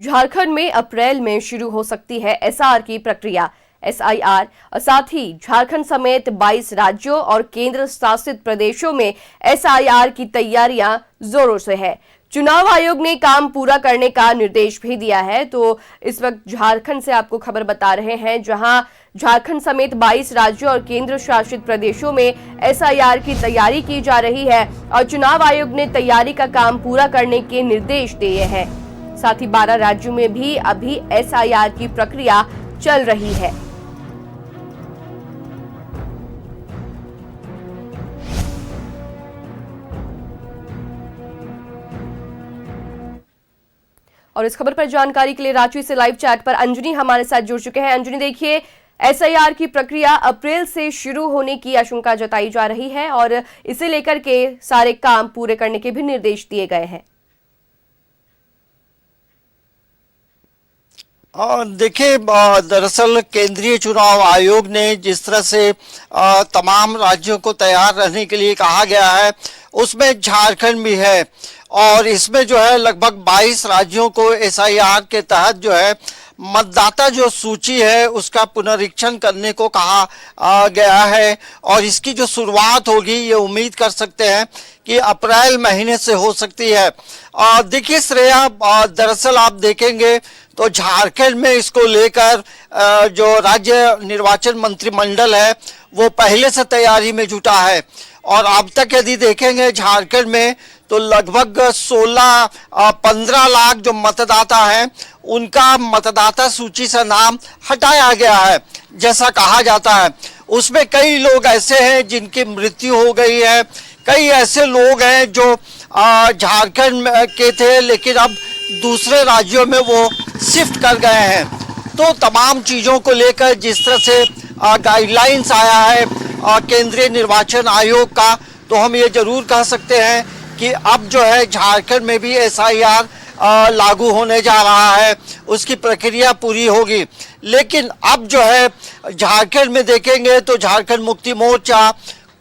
झारखंड में अप्रैल में शुरू हो सकती है एसआर की प्रक्रिया। एसआईआर और साथ ही झारखंड समेत 22 राज्यों और केंद्र शासित प्रदेशों में एसआईआर की तैयारियां जोरों से है। चुनाव आयोग ने काम पूरा करने का निर्देश भी दिया है। तो इस वक्त झारखंड से आपको खबर बता रहे हैं, जहां झारखंड समेत 22 राज्यों और केंद्र शासित प्रदेशों में एसआईआर की तैयारी की जा रही है और चुनाव आयोग ने तैयारी का काम पूरा करने के निर्देश दिए हैं। साथ ही 12 राज्यों में भी अभी एसआईआर की प्रक्रिया चल रही है। और इस खबर पर जानकारी के लिए रांची से लाइव चैट पर अंजनी हमारे साथ जुड़ चुके हैं। अंजनी, देखिए, एसआईआर की प्रक्रिया अप्रैल से शुरू होने की आशंका जताई जा रही है और इसे लेकर के सारे काम पूरे करने के भी निर्देश दिए गए हैं। देखिए, दरअसल केंद्रीय चुनाव आयोग ने जिस तरह से तमाम राज्यों को तैयार रहने के लिए कहा गया है, उसमें झारखंड भी है और इसमें जो है लगभग 22 राज्यों को एसआईआर के तहत जो है मतदाता जो सूची है उसका पुनरीक्षण करने को कहा गया है और इसकी जो शुरुआत होगी ये उम्मीद कर सकते हैं कि अप्रैल महीने से हो सकती है। देखिए श्रेया, दरअसल आप देखेंगे तो झारखंड में इसको लेकर जो राज्य निर्वाचन मंत्रिमंडल है वो पहले से तैयारी में जुटा है और अब तक यदि देखेंगे झारखंड में तो लगभग 15 लाख जो मतदाता हैं उनका मतदाता सूची से नाम हटाया गया है जैसा कहा जाता है। उसमें कई लोग ऐसे हैं जिनकी मृत्यु हो गई है, कई ऐसे लोग हैं जो झारखंड के थे लेकिन अब दूसरे राज्यों में वो शिफ्ट कर गए हैं। तो तमाम चीज़ों को लेकर जिस तरह से गाइडलाइंस आया है केंद्रीय निर्वाचन आयोग का, तो हम ये जरूर कह सकते हैं कि अब जो है झारखंड में भी एसआईआर लागू होने जा रहा है, उसकी प्रक्रिया पूरी होगी। लेकिन अब जो है झारखंड में देखेंगे तो झारखंड मुक्ति मोर्चा,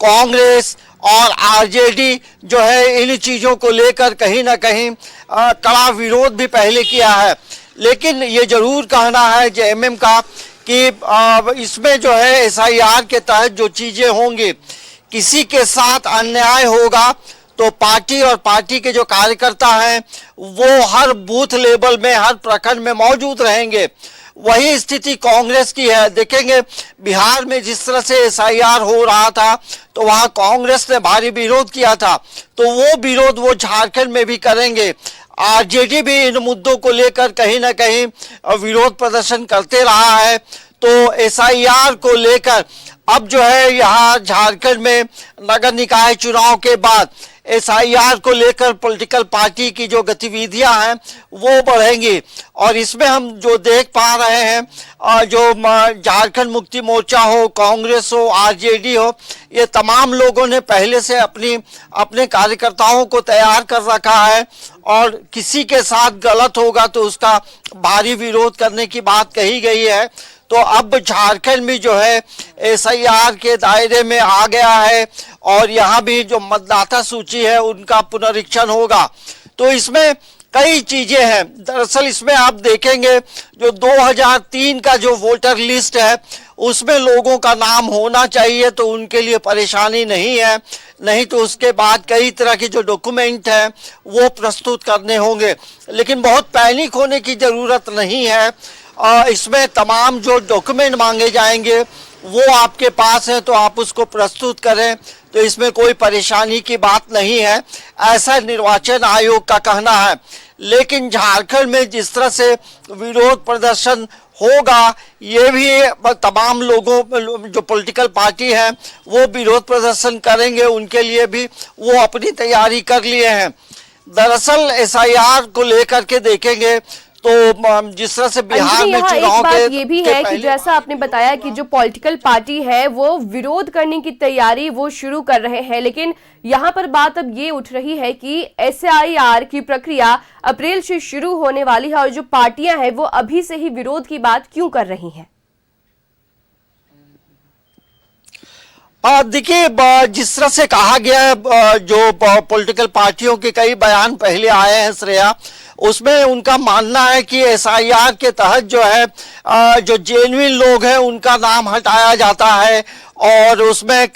कांग्रेस और आरजेडी जो है इन चीज़ों को लेकर कहीं ना कहीं कड़ा विरोध भी पहले किया है। लेकिन ये जरूर कहना है जेएमएम का कि इसमें जो है एसआईआर के तहत जो चीज़ें होंगी, किसी के साथ अन्याय होगा तो पार्टी और पार्टी के जो कार्यकर्ता हैं वो हर बूथ लेवल में, हर प्रखंड में मौजूद रहेंगे। वही स्थिति कांग्रेस की है। देखेंगे बिहार में जिस तरह से एसआईआर हो रहा था तो वहाँ कांग्रेस ने भारी विरोध किया था, तो वो विरोध वो झारखंड में भी करेंगे। आरजेडी भी इन मुद्दों को लेकर कहीं ना कहीं विरोध प्रदर्शन करते रहा है। तो एसआईआर को लेकर अब जो है यहाँ झारखंड में नगर निकाय चुनाव के बाद एसआईआर को लेकर पॉलिटिकल पार्टी की जो गतिविधियां हैं वो बढ़ेंगी और इसमें हम जो देख पा रहे हैं जो झारखंड मुक्ति मोर्चा हो, कांग्रेस हो, आरजेडी हो, ये तमाम लोगों ने पहले से अपने कार्यकर्ताओं को तैयार कर रखा है और किसी के साथ गलत होगा तो उसका भारी विरोध करने की बात कही गई है। तो अब झारखंड भी जो है एसआईआर के दायरे में आ गया है और यहाँ भी जो मतदाता सूची है उनका पुनरीक्षण होगा। तो इसमें कई चीजें हैं। दरअसल इसमें आप देखेंगे जो 2003 का जो वोटर लिस्ट है उसमें लोगों का नाम होना चाहिए, तो उनके लिए परेशानी नहीं है। नहीं तो उसके बाद कई तरह के जो डॉक्यूमेंट हैं वो प्रस्तुत करने होंगे, लेकिन बहुत पैनिक होने की जरूरत नहीं है। इसमें तमाम जो डॉक्यूमेंट मांगे जाएंगे वो आपके पास है तो आप उसको प्रस्तुत करें, तो इसमें कोई परेशानी की बात नहीं है, ऐसा निर्वाचन आयोग का कहना है। लेकिन झारखंड में जिस तरह से विरोध प्रदर्शन होगा, ये भी तमाम लोगों जो पॉलिटिकल पार्टी है वो विरोध प्रदर्शन करेंगे, उनके लिए भी वो अपनी तैयारी कर लिए हैं। दरअसल एसआईआर को लेकर के देखेंगे तो जिस तरह से बिहार में चुनाव के ये भी है कि जैसा आपने बताया कि जो पॉलिटिकल पार्टी है वो विरोध करने की तैयारी वो शुरू कर रहे हैं, लेकिन यहाँ पर बात अब ये उठ रही है कि एसआईआर की प्रक्रिया अप्रैल से शुरू होने वाली है और जो पार्टियां हैं वो अभी से ही विरोध की बात क्यों कर रही हैं? देखिए, जिस तरह से कहा गया है, जो पॉलिटिकल पार्टियों के कई बयान पहले आए हैं श्रेया, उसमें उनका मानना है कि एसआईआर के तहत जो है जो जेन्युइन लोग हैं उनका नाम हटाया जाता है और उसमें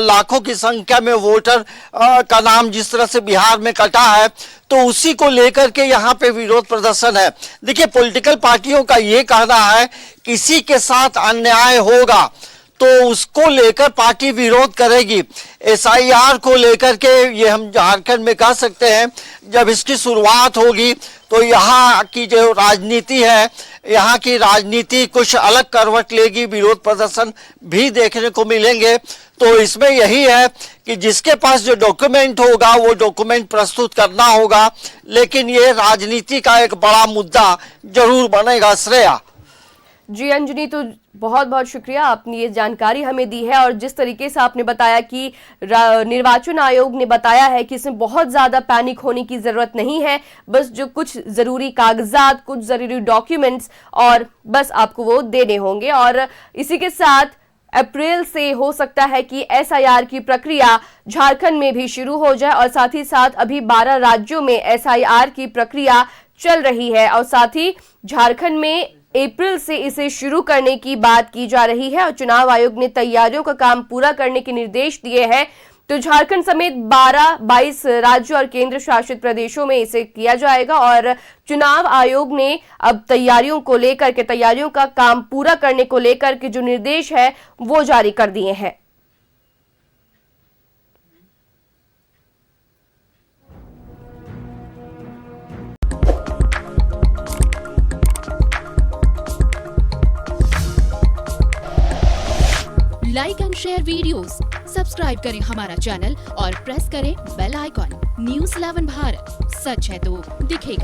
लाखों की संख्या में वोटर का नाम जिस तरह से बिहार में कटा है, तो उसी को लेकर के यहाँ पे विरोध प्रदर्शन है। देखिए, पॉलिटिकल पार्टियों का ये कहना है किसी के साथ अन्याय होगा तो उसको लेकर पार्टी विरोध करेगी। एसआईआर को लेकर के ये हम झारखंड में कह सकते हैं, जब इसकी शुरुआत होगी तो यहाँ की जो राजनीति है, यहाँ की राजनीति कुछ अलग करवट लेगी, विरोध प्रदर्शन भी देखने को मिलेंगे। तो इसमें यही है कि जिसके पास जो डॉक्यूमेंट होगा वो डॉक्यूमेंट प्रस्तुत करना होगा, लेकिन ये राजनीति का एक बड़ा मुद्दा जरूर बनेगा। श्रेया जी अंजनी, तो बहुत बहुत शुक्रिया, आपने ये जानकारी हमें दी है और जिस तरीके से आपने बताया कि निर्वाचन आयोग ने बताया है कि इसमें बहुत ज्यादा पैनिक होने की जरूरत नहीं है, बस जो कुछ जरूरी कागजात, कुछ जरूरी डॉक्यूमेंट्स और बस आपको वो देने होंगे। और इसी के साथ अप्रैल से हो सकता है कि एसआईआर की प्रक्रिया झारखंड में भी शुरू हो जाए और साथ ही साथ अभी 12 राज्यों में एसआईआर की प्रक्रिया चल रही है और साथ ही झारखंड में अप्रैल से इसे शुरू करने की बात की जा रही है और चुनाव आयोग ने तैयारियों का काम पूरा करने के निर्देश दिए हैं। तो झारखंड समेत 22 राज्यों और केंद्र शासित प्रदेशों में इसे किया जाएगा और चुनाव आयोग ने अब तैयारियों का काम पूरा करने को लेकर के जो निर्देश है वो जारी कर दिए हैं। Like and share videos, subscribe करें हमारा चैनल और प्रेस करें बेल आइकॉन। न्यूज़ 11 भारत, सच है तो दिखेगा।